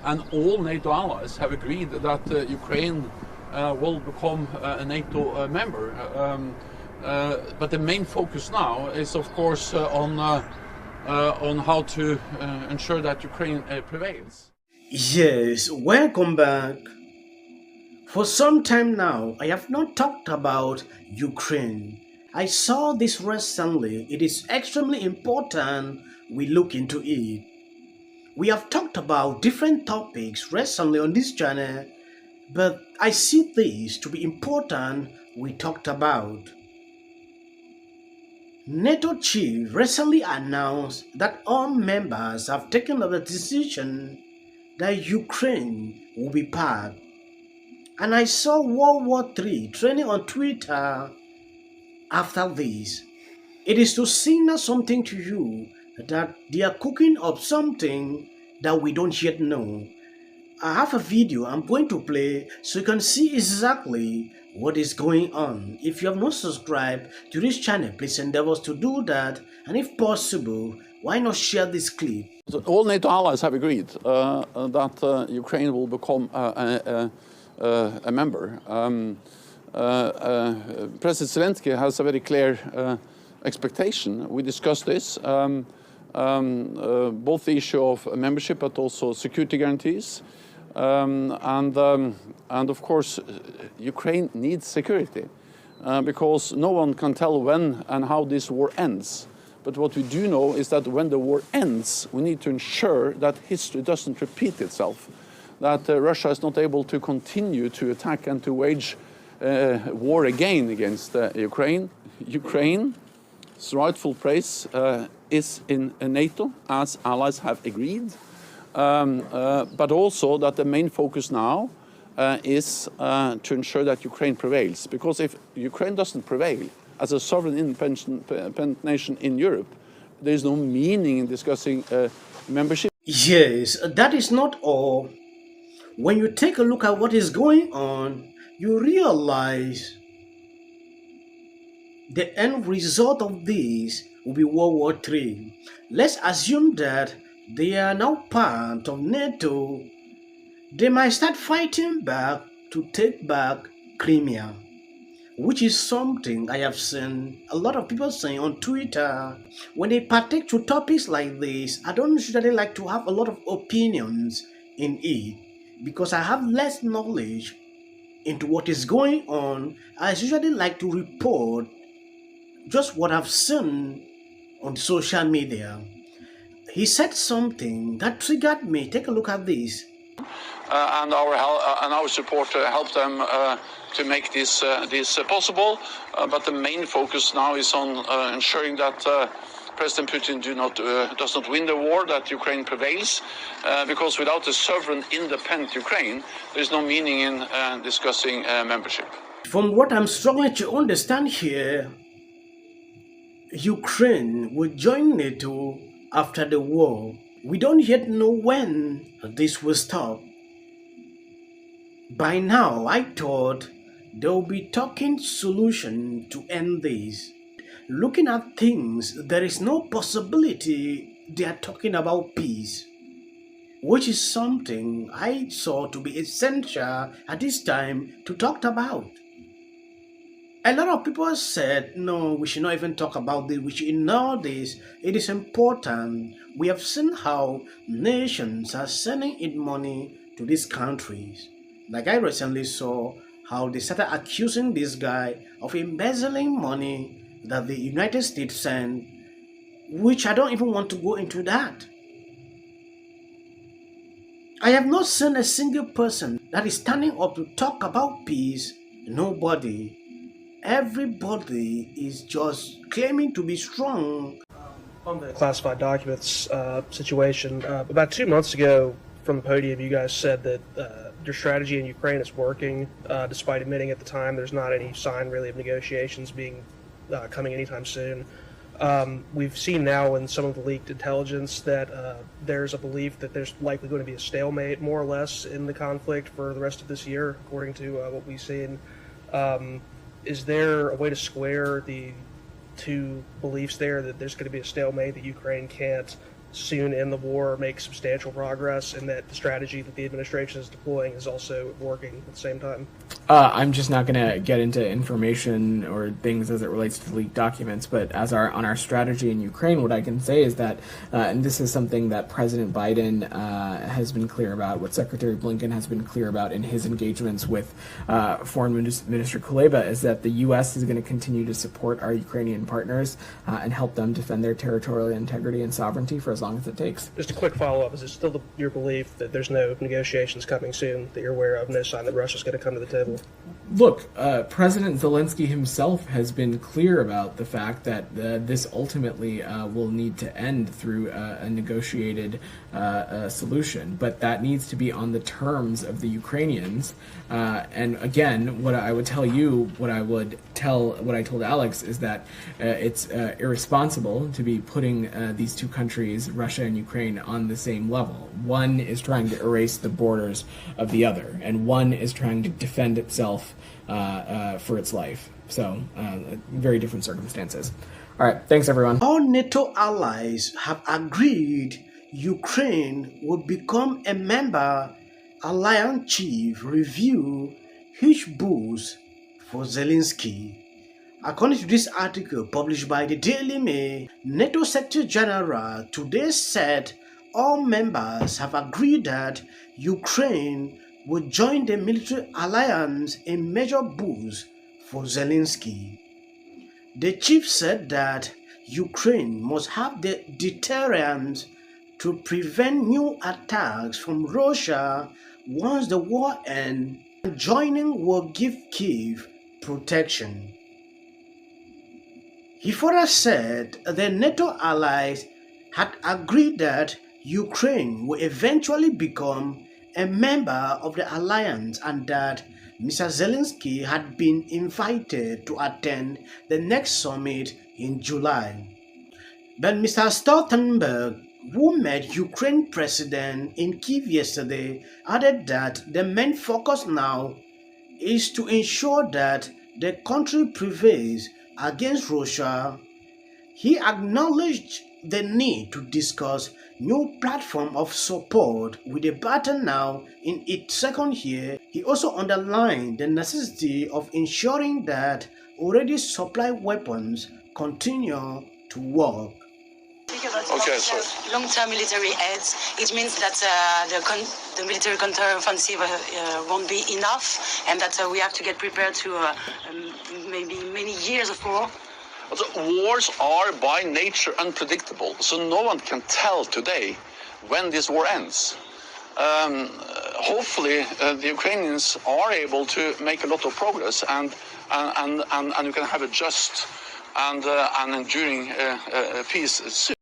and all NATO allies have agreed that Ukraine will become a NATO member. But the main focus now is, of course, on how to ensure that Ukraine prevails. Yes, welcome back. For some time now, I have not talked about Ukraine. I saw this recently. It is extremely important we look into it. We have talked about different topics recently on this channel, but I see this to be important we talked about. NATO chief recently announced that all members have taken up the decision that Ukraine will be part. And I saw World War III trending on Twitter after this. It is to signal something to you that they are cooking up something that we don't yet know. I have a video I'm going to play so you can see exactly what is going on. If you have not subscribed to this channel, please endeavor to do that, and if possible, why not share this clip? So all NATO allies have agreed that Ukraine will become a member. President Zelensky has a very clear expectation. We discussed this, both the issue of membership but also security guarantees. And of course, Ukraine needs security because no one can tell when and how this war ends. But what we do know is that when the war ends, we need to ensure that history doesn't repeat itself, that Russia is not able to continue to attack and to wage war again against Ukraine. Ukraine's rightful place is in NATO, as allies have agreed. But also that the main focus now is to ensure that Ukraine prevails. Because if Ukraine doesn't prevail as a sovereign independent nation in Europe, there is no meaning in discussing membership. Yes, that is not all. When you take a look at what is going on, you realize the end result of this will be World War III. Let's assume that they are now part of NATO. They might start fighting back to take back Crimea, which is something I have seen a lot of people saying on Twitter. When they partake to topics like this, I don't usually like to have a lot of opinions in it because I have less knowledge into what is going on. I usually like to report just what I've seen on social media. He said something that triggered me. Take a look at this. And our support helped them to make this possible. But the main focus now is on ensuring that President Putin does not win the war, that Ukraine prevails, because without a sovereign, independent Ukraine, there is no meaning in discussing membership. From what I'm struggling to understand here, Ukraine will join NATO after the war. We don't yet know when this will stop. By now, I thought they will be talking solution to end this. Looking at things, there is no possibility they are talking about peace, which is something I saw to be essential at this time to talk about. A lot of people said, no, we should not even talk about this, we should ignore this. It is important. We have seen how nations are sending in money to these countries. Like I recently saw how they started accusing this guy of embezzling money that the United States sent, which I don't even want to go into that. I have not seen a single person that is standing up to talk about peace. Nobody. Everybody is just claiming to be strong. On the classified documents situation, about 2 months ago from the podium, you guys said that your strategy in Ukraine is working, despite admitting at the time there's not any sign really of negotiations coming anytime soon. We've seen now in some of the leaked intelligence that there's a belief that there's likely going to be a stalemate, more or less, in the conflict for the rest of this year, according to what we've seen. Is there a way to square the two beliefs there, that there's going to be a stalemate, that Ukraine can't soon end the war or make substantial progress, and that the strategy that the administration is deploying is also working at the same time? I'm just not going to get into information or things as it relates to leaked documents, but on our strategy in Ukraine, what I can say is that, and this is something that President Biden has been clear about, what Secretary Blinken has been clear about in his engagements with Foreign Minister Kuleba, is that the U.S. is going to continue to support our Ukrainian partners and help them defend their territorial integrity and sovereignty for as long as it takes. Just a quick follow-up. Is it still your belief that there's no negotiations coming soon that you're aware of, no sign that Russia's going to come to the table? Look, President Zelensky himself has been clear about the fact that this ultimately will need to end through a negotiated solution, but that needs to be on the terms of the Ukrainians. And again, what I would tell you, what I told Alex, is that it's irresponsible to be putting these two countries, Russia and Ukraine, on the same level. One is trying to erase the borders of the other, and one is trying to defend itself for its life. So, very different circumstances. All right, thanks everyone. All NATO allies have agreed Ukraine will become a member. Alliance chief review huge boost for Zelensky. According to this article published by the Daily Mail, NATO Secretary General today said all members have agreed that Ukraine will join the military alliance, a major boost for Zelensky. The chief said that Ukraine must have the deterrent to prevent new attacks from Russia once the war ends, and joining will give Kyiv protection. He further said the NATO allies had agreed that Ukraine will eventually become a member of the alliance and that Mr. Zelensky had been invited to attend the next summit in July. But Mr. Stoltenberg, who met Ukraine President in Kyiv yesterday, added that the main focus now is to ensure that the country prevails against Russia. He acknowledged the need to discuss new platform of support with the battle now in its second year. He also underlined the necessity of ensuring that already supplied weapons continue to work. Okay, so long-term military aids, it means that the military counter-offensive won't be enough, and that we have to get prepared to maybe many years of war. Wars are by nature unpredictable, so no one can tell today when this war ends. Hopefully, the Ukrainians are able to make a lot of progress, and you can have a just and enduring peace soon.